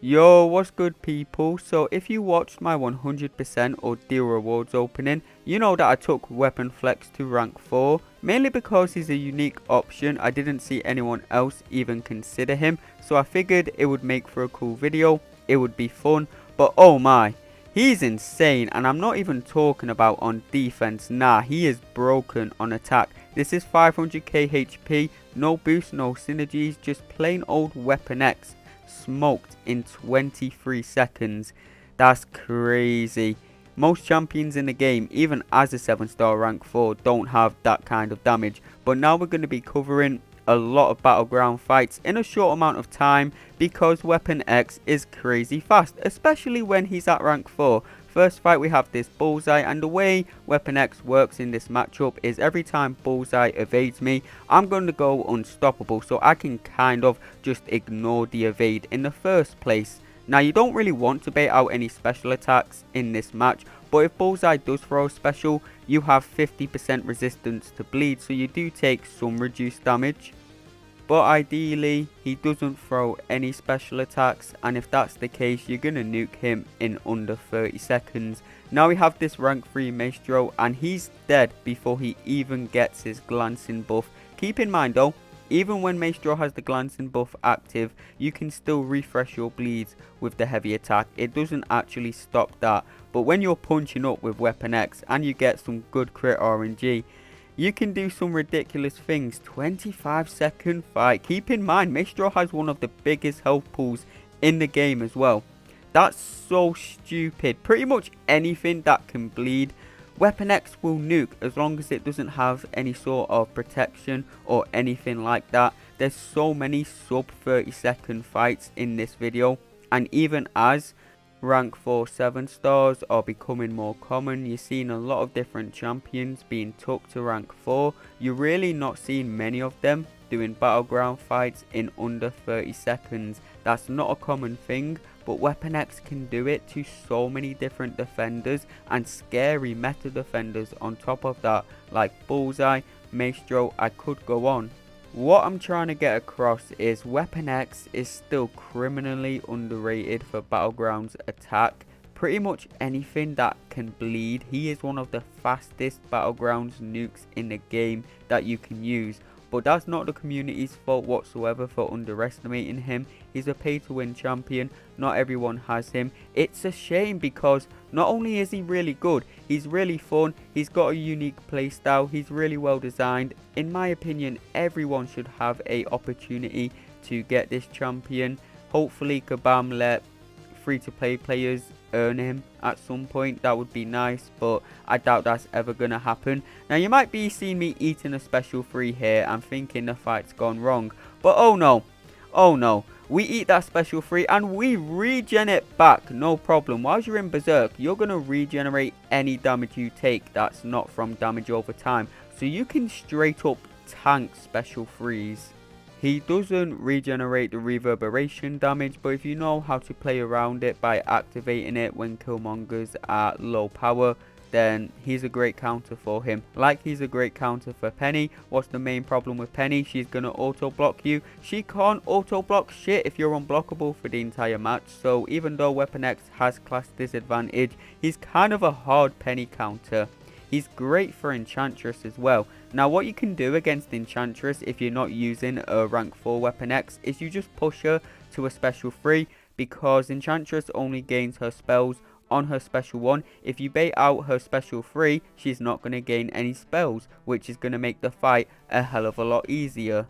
Yo, what's good people? So if you watched my 100% or deal rewards opening, you know that I took Weapon Flex to rank 4, mainly because he's a unique option. I didn't see anyone else even consider him, so I figured it would make for a cool video, it would be fun, but oh my, he's insane. And I'm not even talking about on defense, nah, he is broken on attack. This is 500k HP, no boost, no synergies, just plain old Weapon X. Smoked in 23 seconds. That's crazy. Most champions in the game, even as a 7-star rank 4, don't have that kind of damage. But now we're going to be covering a lot of battleground fights in a short amount of time because Weapon X is crazy fast, especially when he's at rank 4. First fight we have this Bullseye, and the way Weapon X works in this matchup is every time Bullseye evades me, I'm going to go unstoppable, so I can kind of just ignore the evade in the first place. Now you don't really want to bait out any special attacks in this match, but if Bullseye does throw a special, you have 50% resistance to bleed, so you do take some reduced damage. But ideally, he doesn't throw any special attacks, and if that's the case, you're going to nuke him in under 30 seconds. Now we have this rank 3 Maestro, and he's dead before he even gets his glancing buff. Keep in mind though, even when Maestro has the glancing buff active, you can still refresh your bleeds with the heavy attack. It doesn't actually stop that. But when you're punching up with Weapon X and you get some good crit RNG, you can do some ridiculous things. 25-second fight. Keep in mind, Maestro has one of the biggest health pools in the game as well. That's so stupid. Pretty much anything that can bleed, Weapon X will nuke as long as it doesn't have any sort of protection or anything like that. There's so many sub 30-second fights in this video, and even as rank 4 7-stars are becoming more common, you're seeing a lot of different champions being took to rank 4. You're really not seeing many of them doing battleground fights in under 30 seconds. That's not a common thing, but Weapon X can do it to so many different defenders and scary meta defenders on top of that, like Bullseye, Maestro. I could go on. What I'm trying to get across is Weapon X is still criminally underrated for Battlegrounds attack. Pretty much anything that can bleed, he is one of the fastest Battlegrounds nukes in the game that you can use. But that's not the community's fault whatsoever for underestimating him. He's a pay-to-win champion. Not everyone has him. It's a shame because not only is he really good, he's really fun. He's got a unique playstyle. He's really well designed. In my opinion, everyone should have a opportunity to get this champion. Hopefully, Kabam let free-to-play players earn him at some point. That would be nice, but I doubt that's ever gonna happen. Now you might be seeing me eating a special free here and thinking the fight's gone wrong, but oh no, we eat that special free and we regen it back, no problem. While you're in Berserk, you're gonna regenerate any damage you take that's not from damage over time, so you can straight up tank special freeze. He doesn't regenerate the reverberation damage, but if you know how to play around it by activating it when Killmonger's at low power, then he's a great counter for him. Like he's a great counter for Penny. What's the main problem with Penny? She's going to auto block you. She can't auto block shit if you're unblockable for the entire match. So even though Weapon X has class disadvantage, he's kind of a hard Penny counter. He's great for Enchantress as well. Now what you can do against Enchantress if you're not using a rank 4 Weapon X is you just push her to a special 3, because Enchantress only gains her spells on her special 1. If you bait out her special 3, she's not going to gain any spells, which is going to make the fight a hell of a lot easier.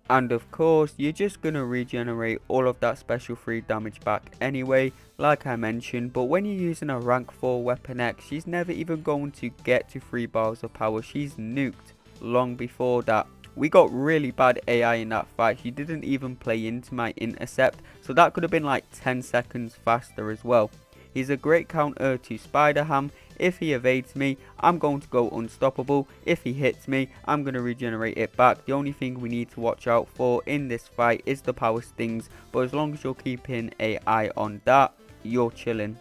And of course, you're just going to regenerate all of that special 3 damage back anyway, like I mentioned. But when you're using a rank 4 Weapon X, she's never even going to get to 3 bars of power. She's nuked long before that. We got really bad AI in that fight. She didn't even play into my intercept, so that could have been like 10 seconds faster as well. He's a great counter to Spider-Ham. If he evades me, I'm going to go unstoppable. If he hits me, I'm going to regenerate it back. The only thing we need to watch out for in this fight is the power stings, but as long as you're keeping an eye on that, you're chilling.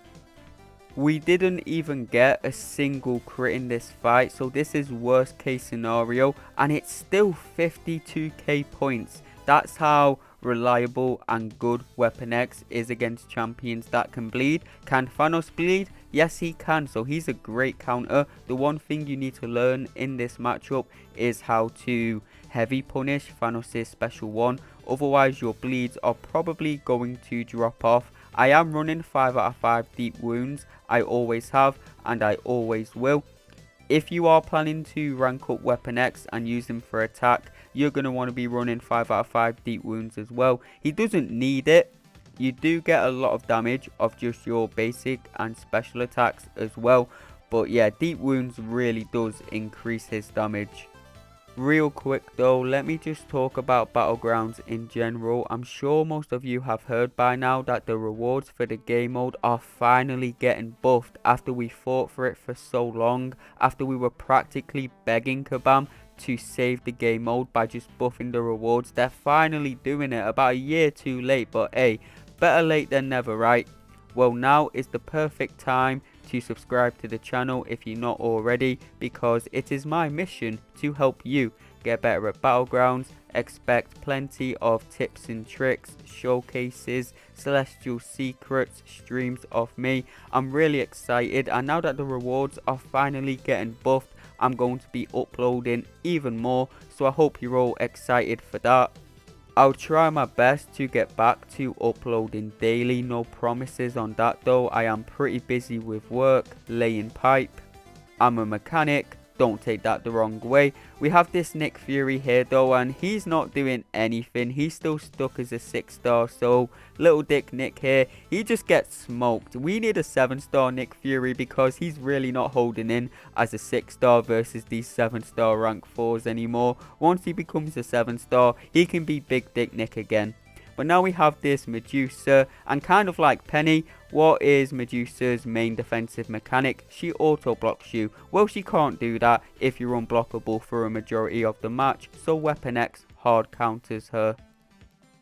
We didn't even get a single crit in this fight, so this is worst case scenario, and it's still 52k points. That's how reliable and good Weapon X is against champions that can bleed. Can Thanos bleed? Yes, he can, so he's a great counter. The one thing you need to learn in this matchup is how to heavy punish Thanos' special 1, otherwise your bleeds are probably going to drop off. I am running 5 out of 5 deep wounds, I always have and I always will. If you are planning to rank up Weapon X and use him for attack, you're going to want to be running 5 out of 5 deep wounds as well. He doesn't need it. You do get a lot of damage of just your basic and special attacks as well. But yeah, deep wounds really does increase his damage. Real quick though, let me just talk about Battlegrounds in general. I'm sure most of you have heard by now that the rewards for the game mode are finally getting buffed after we fought for it for so long, after we were practically begging Kabam to save the game mode by just buffing the rewards. They're finally doing it, about a year too late, but hey, better late than never, right? Well, now is the perfect time to subscribe to the channel if you're not already, because it is my mission to help you get better at Battlegrounds. Expect plenty of tips and tricks, showcases, celestial secrets, streams of me. I'm really excited, and now that the rewards are finally getting buffed, I'm going to be uploading even more, so I hope you're all excited for that. I'll try my best to get back to uploading daily, no promises on that though. I am pretty busy with work, laying pipe. I'm a mechanic, don't take that the wrong way. We have this Nick Fury here though, and he's not doing anything. He's still stuck as a 6-star, so little dick Nick here, he just gets smoked. We need a 7-star Nick Fury because he's really not holding in as a 6-star versus these 7-star rank 4s anymore. Once he becomes a 7-star, he can be big dick Nick again. But now we have this Medusa, and kind of like Penny, what is Medusa's main defensive mechanic? She auto blocks you. Well, she can't do that if you're unblockable for a majority of the match, so Weapon X hard counters her.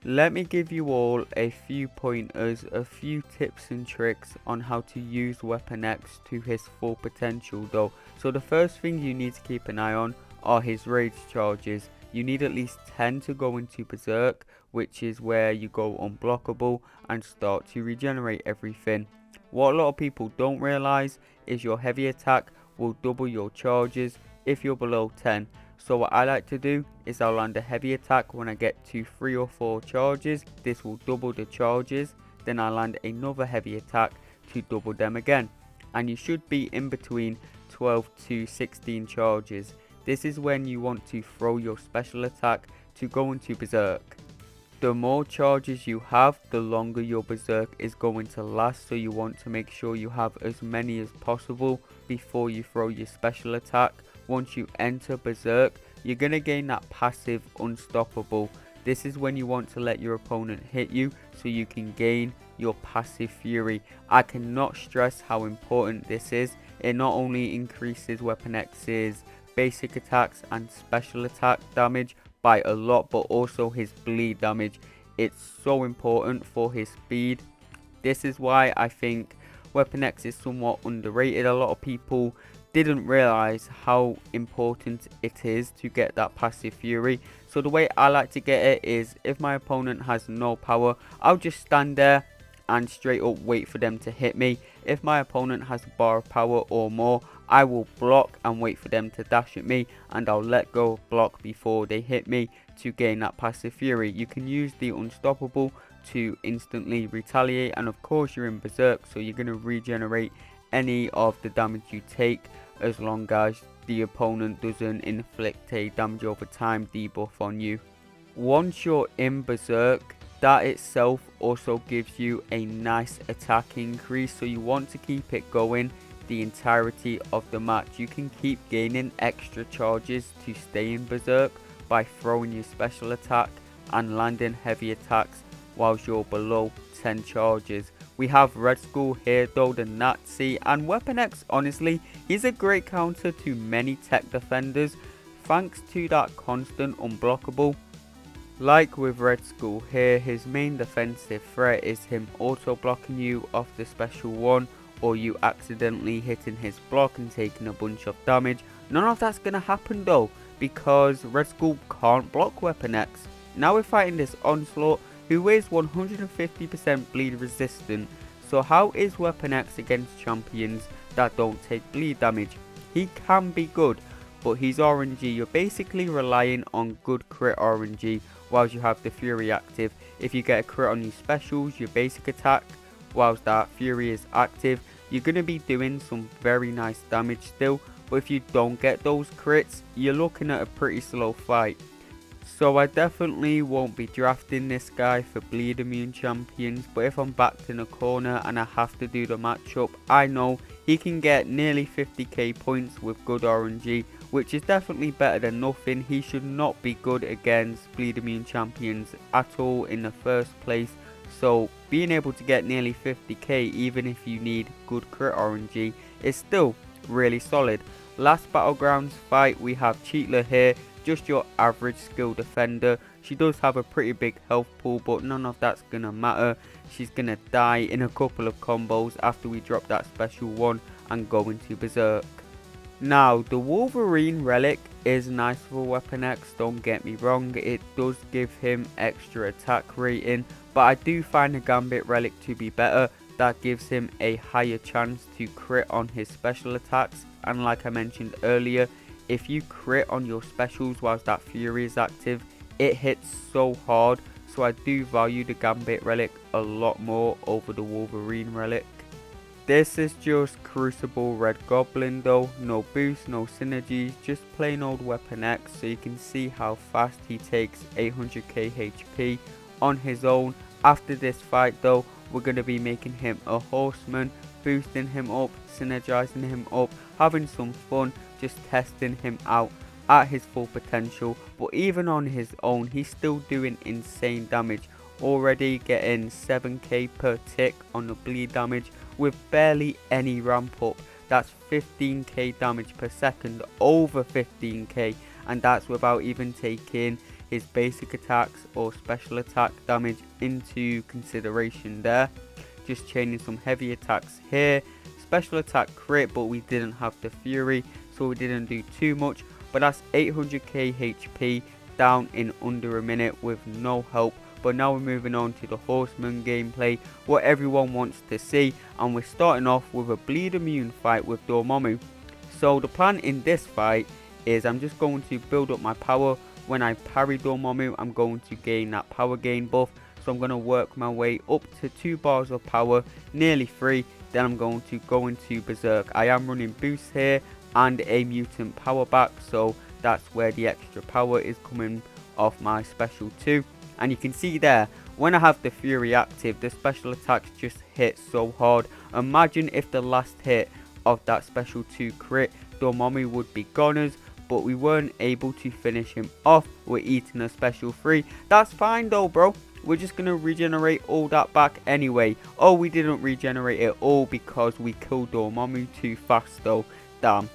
Let me give you all a few pointers, a few tips and tricks on how to use Weapon X to his full potential though. So the first thing you need to keep an eye on are his rage charges. You need at least 10 to go into Berserk, which is where you go unblockable and start to regenerate everything. What a lot of people don't realize is your heavy attack will double your charges if you're below 10. So what I like to do is I'll land a heavy attack when I get to 3 or 4 charges. This will double the charges. Then I land another heavy attack to double them again. And you should be in between 12 to 16 charges. This is when you want to throw your special attack to go into Berserk. The more charges you have, the longer your Berserk is going to last, so you want to make sure you have as many as possible before you throw your special attack. Once you enter Berserk, you're going to gain that passive Unstoppable. This is when you want to let your opponent hit you so you can gain your passive Fury. I cannot stress how important this is. It not only increases Weapon X's basic attacks and special attack damage by a lot, but also his bleed damage. It's so important for his speed. This is why I think Weapon X is somewhat underrated. A lot of people didn't realize how important it is to get that passive Fury. So the way I like to get it is, if my opponent has no power, I'll just stand there and straight up wait for them to hit me. If my opponent has a bar of power or more, I will block and wait for them to dash at me, and I'll let go of block before they hit me to gain that passive Fury. You can use the Unstoppable to instantly retaliate, and of course you're in Berserk, so you're going to regenerate any of the damage you take, as long as the opponent doesn't inflict a damage over time debuff on you. Once you're in Berserk, that itself also gives you a nice attack increase, so you want to keep it going the entirety of the match. You can keep gaining extra charges to stay in Berserk by throwing your special attack and landing heavy attacks whilst you're below 10 charges. We have Red Skull here though, the Nazi, and Weapon X, honestly, he's a great counter to many tech defenders thanks to that constant unblockable. Like with Red Skull here, his main defensive threat is him auto blocking you off the special 1, or you accidentally hitting his block and taking a bunch of damage. None of that's going to happen though, because Red Skull can't block Weapon X. Now we're fighting this Onslaught, who is 150% bleed resistant. So how is Weapon X against champions that don't take bleed damage? He can be good, but he's RNG. You're basically relying on good crit RNG whilst you have the Fury active. If you get a crit on your specials, your basic attack, whilst that Fury is active, you're going to be doing some very nice damage still. But if you don't get those crits, you're looking at a pretty slow fight. So I definitely won't be drafting this guy for bleed immune champions, but if I'm backed in a corner and I have to do the matchup, I know he can get nearly 50k points with good RNG, which is definitely better than nothing. He should not be good against bleed immune champions at all in the first place. So being able to get nearly 50k even if you need good crit RNG is still really solid. Last Battlegrounds fight, we have Cheetler here, just your average skill defender. She does have a pretty big health pool, but none of that's gonna matter. She's gonna die in a couple of combos after we drop that special one and go into Berserk. Now the Wolverine relic is nice for Weapon X, don't get me wrong, it does give him extra attack rating, but I do find the Gambit relic to be better. That gives him a higher chance to crit on his special attacks, and like I mentioned earlier, if you crit on your specials whilst that Fury is active, it hits so hard. So I do value the Gambit relic a lot more over the Wolverine relic. This is just Crucible Red Goblin though, no boost, no synergies, just plain old Weapon X, so you can see how fast he takes 800k HP on his own. After this fight though, we're going to be making him a Horseman, boosting him up, synergizing him up, having some fun, just testing him out at his full potential. But even on his own, he's still doing insane damage, already getting 7k per tick on the bleed damage with barely any ramp up. That's 15k damage per second, over 15k, and that's without even taking his basic attacks or special attack damage into consideration there. Just chaining some heavy attacks here, special attack crit, but we didn't have the Fury, so we didn't do too much. But that's 800k HP down in under a minute with no help. But now we're moving on to the Horseman gameplay, what everyone wants to see, and we're starting off with a bleed immune fight with Dormammu. So the plan in this fight is I'm just going to build up my power. When I parry Dormammu, I'm going to gain that power gain buff. So I'm going to work my way up to 2 bars of power, nearly 3. Then I'm going to go into Berserk. I am running boosts here and a mutant power back, so that's where the extra power is coming off my special 2. And you can see there, when I have the Fury active, the special attacks just hit so hard. Imagine if the last hit of that special 2 crit, Dormammu would be goners, but we weren't able to finish him off. We're eating a special 3. That's fine though, bro. We're just going to regenerate all that back anyway. Oh, we didn't regenerate it all because we killed Dormammu too fast though. Damn.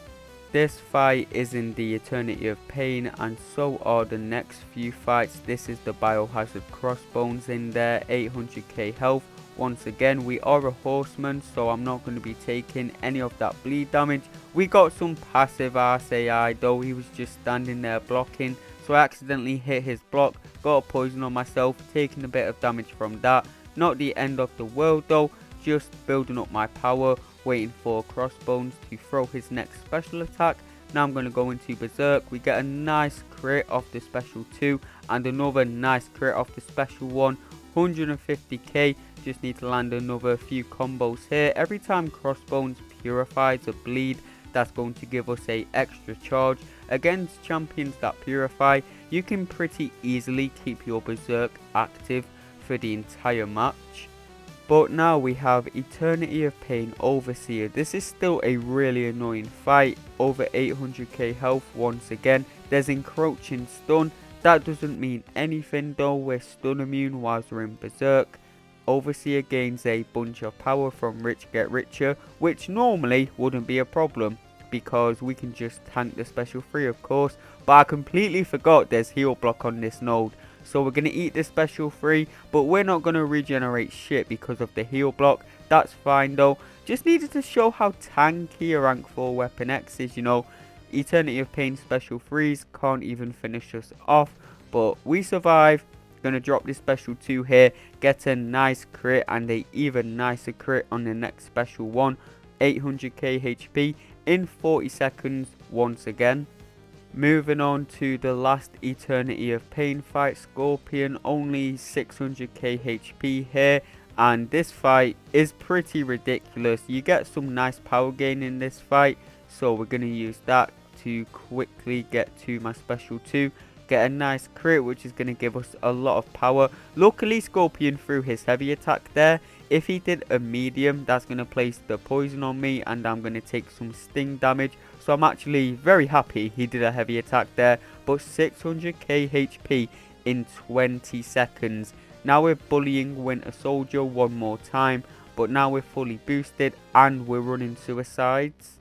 This fight is in the Eternity of Pain, and so are the next few fights. This is the Biohazard Crossbones in there, 800k health. Once again, we are a Horseman, so I'm not going to be taking any of that bleed damage. We got some passive RSAI though, he was just standing there blocking. So I accidentally hit his block, got a poison on myself, taking a bit of damage from that. Not the end of the world though, just building up my power, waiting for Crossbones to throw his next special attack. Now I'm going to go into Berserk. We get a nice crit off the special 2 and another nice crit off the special 1. 150k, just need to land another few combos here. Every time Crossbones purifies a bleed, that's going to give us a extra charge. Against champions that purify, you can pretty easily keep your Berserk active for the entire match. But now we have Eternity of Pain Overseer. This is still a really annoying fight. Over 800k health once again. There's encroaching stun. That doesn't mean anything though. We're stun immune whilst we're in Berserk. Overseer gains a bunch of power from Rich Get Richer, which normally wouldn't be a problem because we can just tank the special 3 of course. But I completely forgot there's heal block on this node. So we're going to eat the special 3, but we're not going to regenerate shit because of the heal block. That's fine though. Just needed to show how tanky a rank 4 Weapon X is, you know. Eternity of Pain special 3s can't even finish us off, but we survive. Gonna drop this special 2 here, get a nice crit and a even nicer crit on the next special one. 800k HP in 40 seconds once again. Moving on to the last Eternity of Pain fight. Scorpion, only 600k HP here, and this fight is pretty ridiculous. You get some nice power gain in this fight, so we're going to use that to quickly get to my special 2. Get a nice crit, which is going to give us a lot of power. Luckily, Scorpion threw his heavy attack there. If he did a medium, that's going to place the poison on me and I'm going to take some sting damage. So I'm actually very happy he did a heavy attack there. But 600k HP in 20 seconds. Now we're bullying Winter Soldier one more time. But now we're fully boosted and we're running suicides.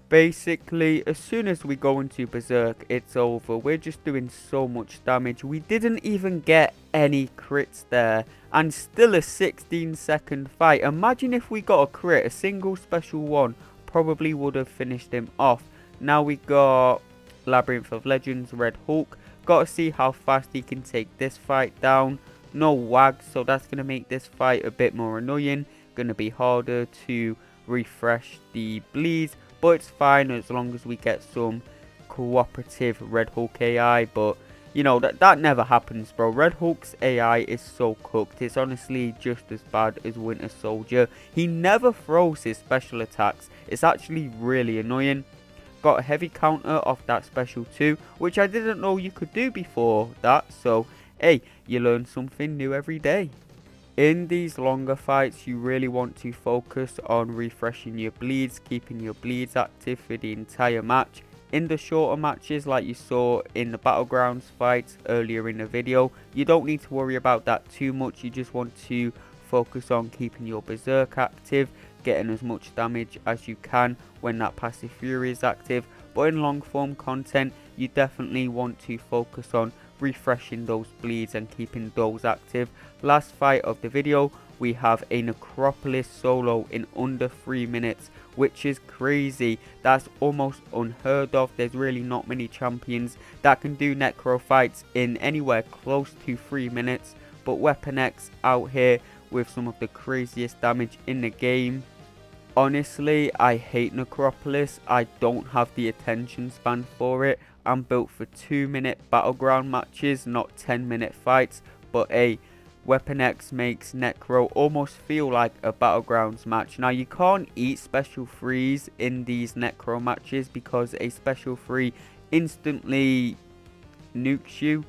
Basically, as soon as we go into Berserk, it's over. We're just doing so much damage. We didn't even get any crits there. And still a 16-second fight. Imagine if we got a crit, a single special one. Probably would have finished him off. Now we got Labyrinth of Legends, Red Hulk. Got to see how fast he can take this fight down. No wags, so that's going to make this fight a bit more annoying. Going to be harder to refresh the bleeds. But it's fine as long as we get some cooperative Red Hulk AI. But, you know, that never happens, bro. Red Hulk's AI is so cooked. It's honestly just as bad as Winter Soldier. He never throws his special attacks. It's actually really annoying. Got a heavy counter off that special 2, which I didn't know you could do before that. So, hey, you learn something new every day. In these longer fights, you really want to focus on refreshing your bleeds, keeping your bleeds active for the entire match. In the shorter matches, like you saw in the Battlegrounds fights earlier in the video, you don't need to worry about that too much. You just want to focus on keeping your Berserk active, getting as much damage as you can when that passive fury is active. But in long form content, you definitely want to focus on refreshing those bleeds and keeping those active. Last fight of the video, we have a necropolis solo in under 3 minutes, which is crazy. That's almost unheard of. There's really not many champions that can do necro fights in anywhere close to 3 minutes, but Weapon X out here with some of the craziest damage in the game. Honestly, I hate necropolis. I don't have the attention span for it. I'm built for 2-minute battleground matches, not 10-minute fights. But hey, Weapon X makes necro almost feel like a battlegrounds match. Now you can't eat special 3s in these necro matches because a special 3 instantly nukes you.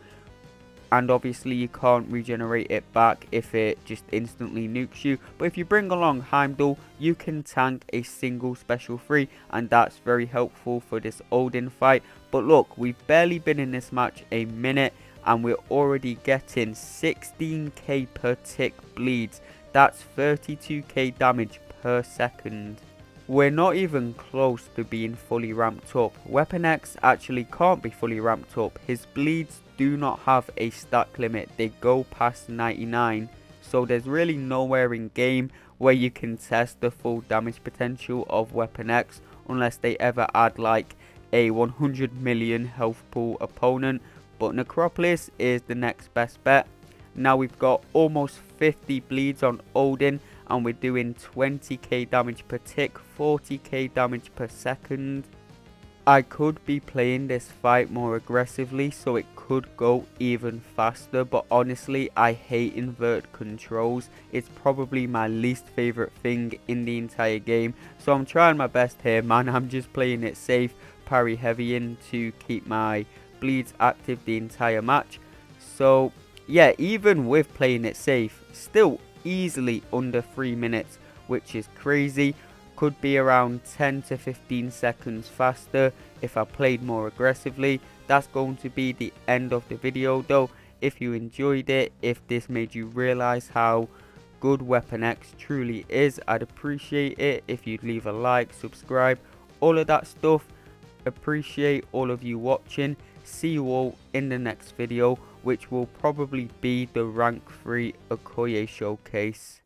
And obviously you can't regenerate it back if it just instantly nukes you. But if you bring along Heimdall, you can tank a single special 3. And that's very helpful for this Odin fight. But look, we've barely been in this match a minute. And we're already getting 16k per tick bleeds. That's 32k damage per second. We're not even close to being fully ramped up. Weapon X actually can't be fully ramped up. His bleeds do not have a stack limit. They go past 99. So there's really nowhere in game where you can test the full damage potential of Weapon X. Unless they ever add like a 100 million health pool opponent. But Necropolis is the next best bet. Now we've got almost 50 bleeds on Odin. And we're doing 20k damage per tick, 40k damage per second. I could be playing this fight more aggressively so it could go even faster. But honestly, I hate invert controls. It's probably my least favorite thing in the entire game. So I'm trying my best here, man. I'm just playing it safe. Parry heavy in to keep my bleeds active the entire match. So yeah, even with playing it safe, still easily under 3 minutes, which is crazy. Could be around 10 to 15 seconds faster if I played more aggressively. That's going to be the end of the video though. If you enjoyed it, if this made you realize how good Weapon X truly is, I'd appreciate it if you'd leave a like, subscribe, all of that stuff. Appreciate all of you watching. See you all in the next video, which will probably be the rank 3 Okoye showcase.